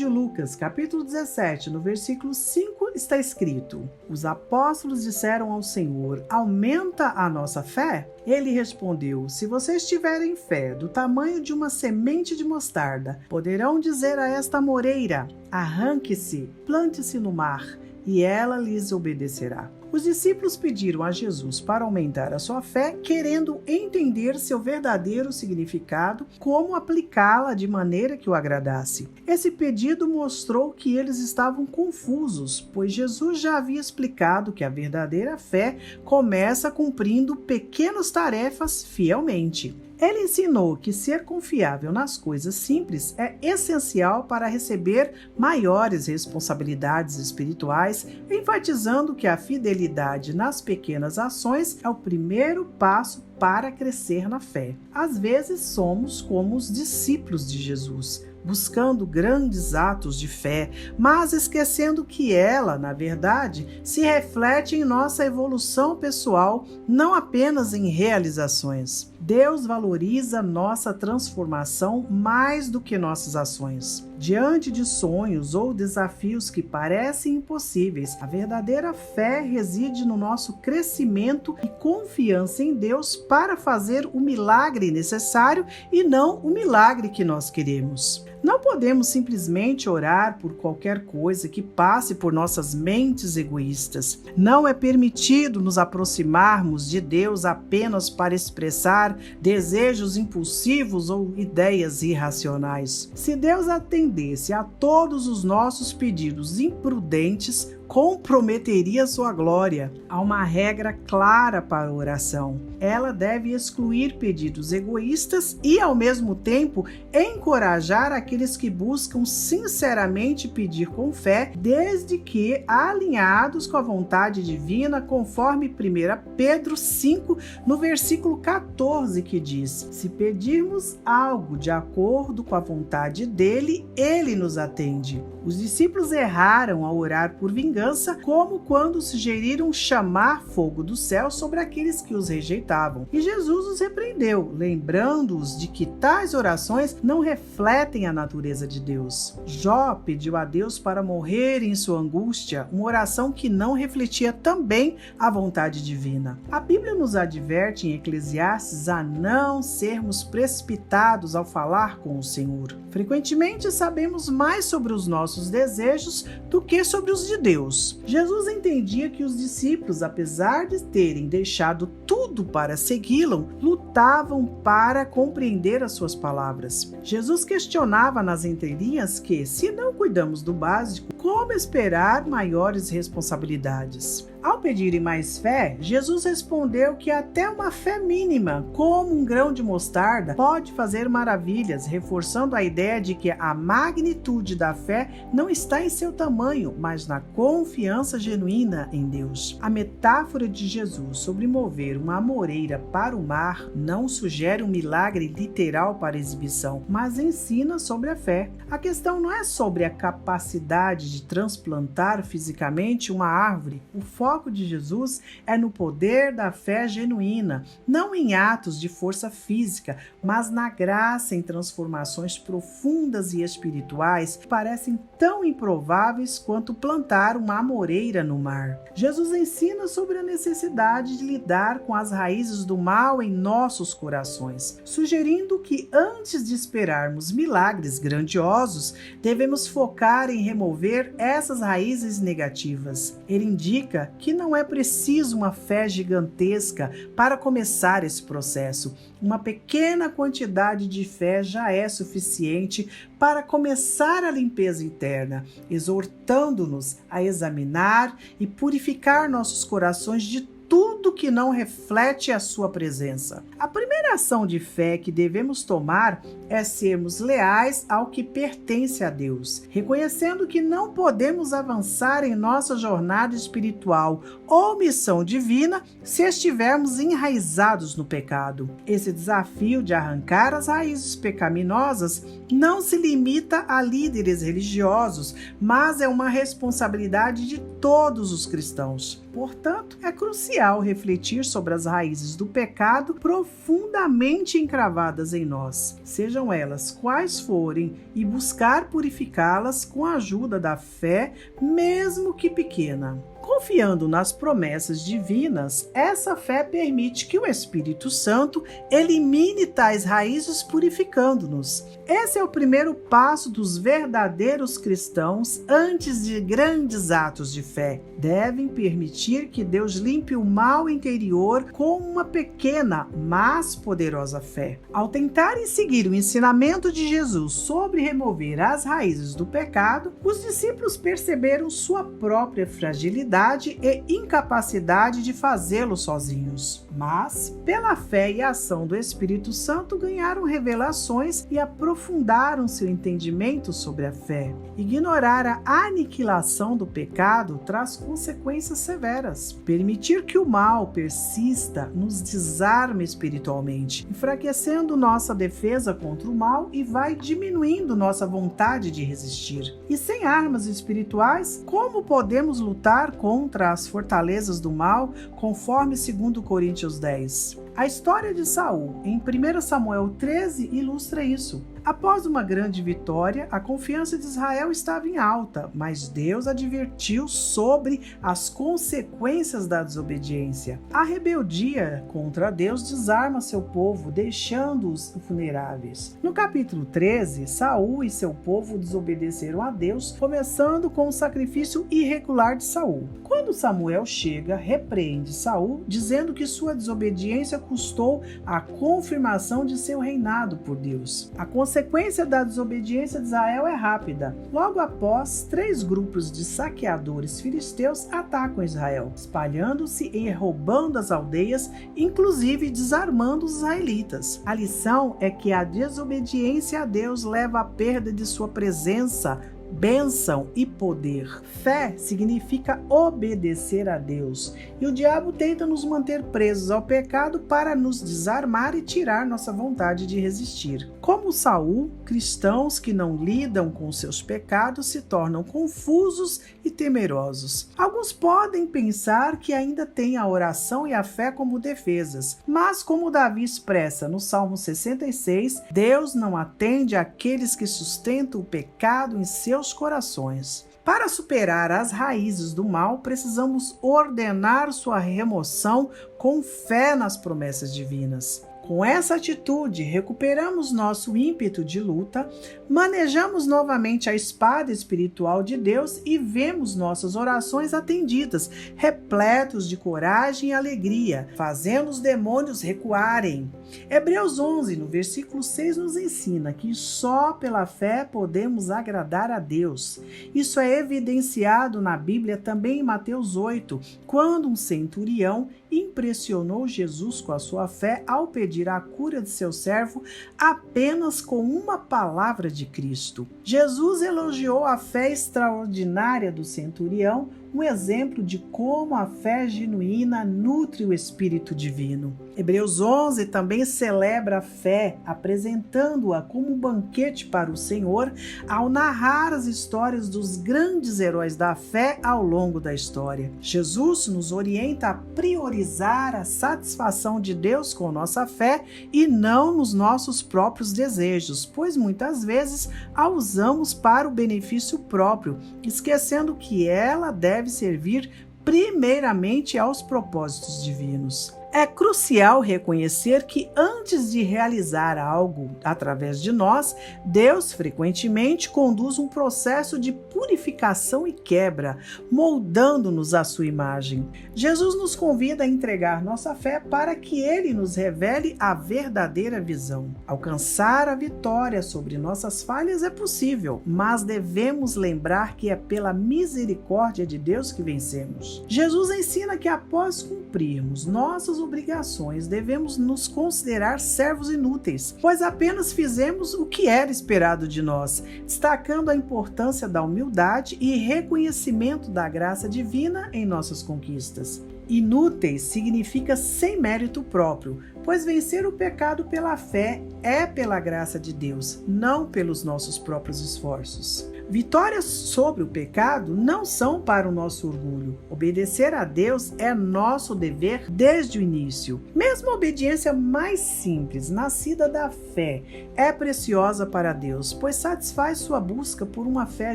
de Lucas, capítulo 17, no versículo 5, está escrito: os apóstolos disseram ao Senhor: aumenta a nossa fé? Ele respondeu: se vocês tiverem fé do tamanho de uma semente de mostarda, poderão dizer a esta moreira: arranque-se, plante-se no mar, e ela lhes obedecerá. Os discípulos pediram a Jesus para aumentar a sua fé, querendo entender seu verdadeiro significado, como aplicá-la de maneira que o agradasse. Esse pedido mostrou que eles estavam confusos, pois Jesus já havia explicado que a verdadeira fé começa cumprindo pequenas tarefas fielmente. Ele ensinou que ser confiável nas coisas simples é essencial para receber maiores responsabilidades espirituais, enfatizando que a fidelidade nas pequenas ações é o primeiro passo para crescer na fé. Às vezes somos como os discípulos de Jesus, buscando grandes atos de fé, mas esquecendo que ela, na verdade, se reflete em nossa evolução pessoal, não apenas em realizações. Deus valoriza nossa transformação mais do que nossas ações. Diante de sonhos ou desafios que parecem impossíveis, a verdadeira fé reside no nosso crescimento e confiança em Deus para fazer o milagre necessário e não o milagre que nós queremos. Não podemos simplesmente orar por qualquer coisa que passe por nossas mentes egoístas. Não é permitido nos aproximarmos de Deus apenas para expressar desejos impulsivos ou ideias irracionais. Se Deus atendesse a todos os nossos pedidos imprudentes, comprometeria sua glória. Há uma regra clara para a oração. Ela deve excluir pedidos egoístas e, ao mesmo tempo, encorajar aqueles que buscam sinceramente pedir com fé, desde que alinhados com a vontade divina, conforme 1 Pedro 5, no versículo 14, que diz: se pedirmos algo de acordo com a vontade dele, ele nos atende. Os discípulos erraram ao orar por vingança, como quando sugeriram chamar fogo do céu sobre aqueles que os rejeitavam. E Jesus os repreendeu, lembrando-os de que tais orações não refletem a natureza de Deus. Jó pediu a Deus para morrer em sua angústia, uma oração que não refletia também a vontade divina. A Bíblia nos adverte em Eclesiastes a não sermos precipitados ao falar com o Senhor. Frequentemente sabemos mais sobre os nossos desejos do que sobre os de Deus. Jesus entendia que os discípulos, apesar de terem deixado tudo para segui-lo, lutavam para compreender as suas palavras. Jesus questionava nas entrelinhas que, se não cuidamos do básico, como esperar maiores responsabilidades? Ao pedirem mais fé, Jesus respondeu que até uma fé mínima, como um grão de mostarda, pode fazer maravilhas, reforçando a ideia de que a magnitude da fé não está em seu tamanho, mas na confiança genuína em Deus. A metáfora de Jesus sobre mover uma amoreira para o mar não sugere um milagre literal para exibição, mas ensina sobre a fé. A questão não é sobre a capacidade de transplantar fisicamente uma árvore. O foco de Jesus é no poder da fé genuína, não em atos de força física, mas na graça em transformações profundas e espirituais que parecem tão improváveis quanto plantar uma amoreira no mar. Jesus ensina sobre a necessidade de lidar com as raízes do mal em nossos corações, sugerindo que antes de esperarmos milagres grandiosos, devemos focar em remover essas raízes negativas. Ele indica que não é preciso uma fé gigantesca para começar esse processo. Uma pequena quantidade de fé já é suficiente para começar a limpeza interna, exortando-nos a examinar e purificar nossos corações de tudo que não reflete a sua presença. A primeira ação de fé que devemos tomar é sermos leais ao que pertence a Deus, reconhecendo que não podemos avançar em nossa jornada espiritual ou missão divina se estivermos enraizados no pecado. Esse desafio de arrancar as raízes pecaminosas não se limita a líderes religiosos, mas é uma responsabilidade de todos os cristãos. Portanto, é crucial refletir sobre as raízes do pecado profundamente encravadas em nós, sejam elas quais forem, e buscar purificá-las com a ajuda da fé, mesmo que pequena. Confiando nas promessas divinas, essa fé permite que o Espírito Santo elimine tais raízes, purificando-nos. Esse é o primeiro passo dos verdadeiros cristãos antes de grandes atos de fé. Devem permitir que Deus limpe o mal interior com uma pequena, mas poderosa fé. Ao tentarem seguir o ensinamento de Jesus sobre remover as raízes do pecado, os discípulos perceberam sua própria fragilidade e incapacidade de fazê-lo sozinhos. Mas, pela fé e ação do Espírito Santo, ganharam revelações e aprofundaram seu entendimento sobre a fé. Ignorar a aniquilação do pecado traz consequências severas. Permitir que o mal persista nos desarma espiritualmente, enfraquecendo nossa defesa contra o mal e vai diminuindo nossa vontade de resistir. E sem armas espirituais, como podemos lutar contra as fortalezas do mal, conforme 2 Coríntios 10? A história de Saul, em 1 Samuel 13, ilustra isso. Após uma grande vitória, a confiança de Israel estava em alta, mas Deus advertiu sobre as consequências da desobediência. A rebeldia contra Deus desarma seu povo, deixando-os vulneráveis. No capítulo 13, Saul e seu povo desobedeceram a Deus, começando com o sacrifício irregular de Saul. Quando Samuel chega, repreende Saul, dizendo que sua desobediência custou a confirmação de seu reinado por Deus. A consequência da desobediência de Israel é rápida. Logo após, 3 grupos de saqueadores filisteus atacam Israel, espalhando-se e roubando as aldeias, inclusive desarmando os israelitas. A lição é que a desobediência a Deus leva à perda de sua presença, bênção e poder. Fé significa obedecer a Deus, e o diabo tenta nos manter presos ao pecado para nos desarmar e tirar nossa vontade de resistir. Como Saul, cristãos que não lidam com seus pecados se tornam confusos e temerosos. Alguns podem pensar que ainda têm a oração e a fé como defesas, mas como Davi expressa no Salmo 66, Deus não atende àqueles que sustentam o pecado em seus corações. Para superar as raízes do mal, precisamos ordenar sua remoção com fé nas promessas divinas. Com essa atitude, recuperamos nosso ímpeto de luta, manejamos novamente a espada espiritual de Deus e vemos nossas orações atendidas, repletos de coragem e alegria, fazendo os demônios recuarem. Hebreus 11, no versículo 6, nos ensina que só pela fé podemos agradar a Deus. Isso é evidenciado na Bíblia também em Mateus 8, quando um centurião impressionou Jesus com a sua fé ao pedir a cura de seu servo apenas com uma palavra de Cristo. Jesus elogiou a fé extraordinária do centurião, um exemplo de como a fé genuína nutre o Espírito Divino. Hebreus 11 também celebra a fé, apresentando-a como um banquete para o Senhor, ao narrar as histórias dos grandes heróis da fé ao longo da história. Jesus nos orienta a priorizar a satisfação de Deus com nossa fé e não nos nossos próprios desejos, pois muitas vezes a usamos para o benefício próprio, esquecendo que ela deve servir primeiramente aos propósitos divinos. É crucial reconhecer que antes de realizar algo através de nós, Deus frequentemente conduz um processo de purificação e quebra, moldando-nos à sua imagem. Jesus nos convida a entregar nossa fé para que Ele nos revele a verdadeira visão. Alcançar a vitória sobre nossas falhas é possível, mas devemos lembrar que é pela misericórdia de Deus que vencemos. Jesus ensina que após cumprirmos nossas obrigações, devemos nos considerar servos inúteis, pois apenas fizemos o que era esperado de nós, destacando a importância da humildade e reconhecimento da graça divina em nossas conquistas. Inúteis significa sem mérito próprio, pois vencer o pecado pela fé é pela graça de Deus, não pelos nossos próprios esforços. Vitórias sobre o pecado não são para o nosso orgulho. Obedecer a Deus é nosso dever desde o início. Mesmo a obediência mais simples, nascida da fé, é preciosa para Deus, pois satisfaz sua busca por uma fé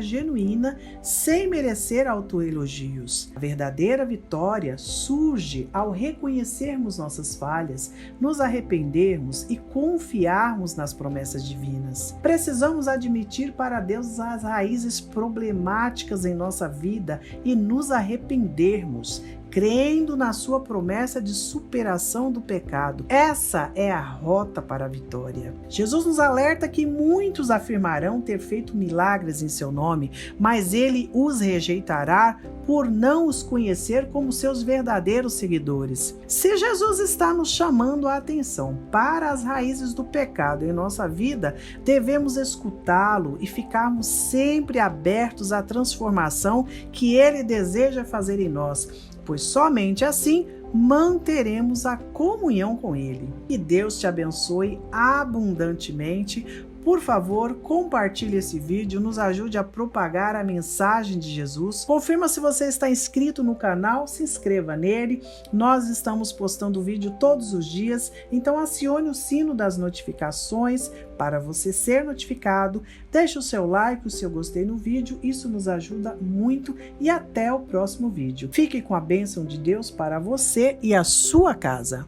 genuína, sem merecer autoelogios. A verdadeira vitória surge ao reconhecermos nossas falhas, nos arrependermos e confiarmos nas promessas divinas. Precisamos admitir para Deus as raízes problemáticas em nossa vida e nos arrependermos, crendo na sua promessa de superação do pecado. Essa é a rota para a vitória. Jesus nos alerta que muitos afirmarão ter feito milagres em seu nome, mas ele os rejeitará por não os conhecer como seus verdadeiros seguidores. Se Jesus está nos chamando a atenção para as raízes do pecado em nossa vida, devemos escutá-lo e ficarmos sempre abertos à transformação que ele deseja fazer em nós, pois somente assim manteremos a comunhão com Ele. Que Deus te abençoe abundantemente. Por favor, compartilhe esse vídeo, nos ajude a propagar a mensagem de Jesus. Confirma se você está inscrito no canal, se inscreva nele. Nós estamos postando vídeo todos os dias, então acione o sino das notificações para você ser notificado. Deixe o seu like, o seu gostei no vídeo, isso nos ajuda muito e até o próximo vídeo. Fique com a bênção de Deus para você e a sua casa.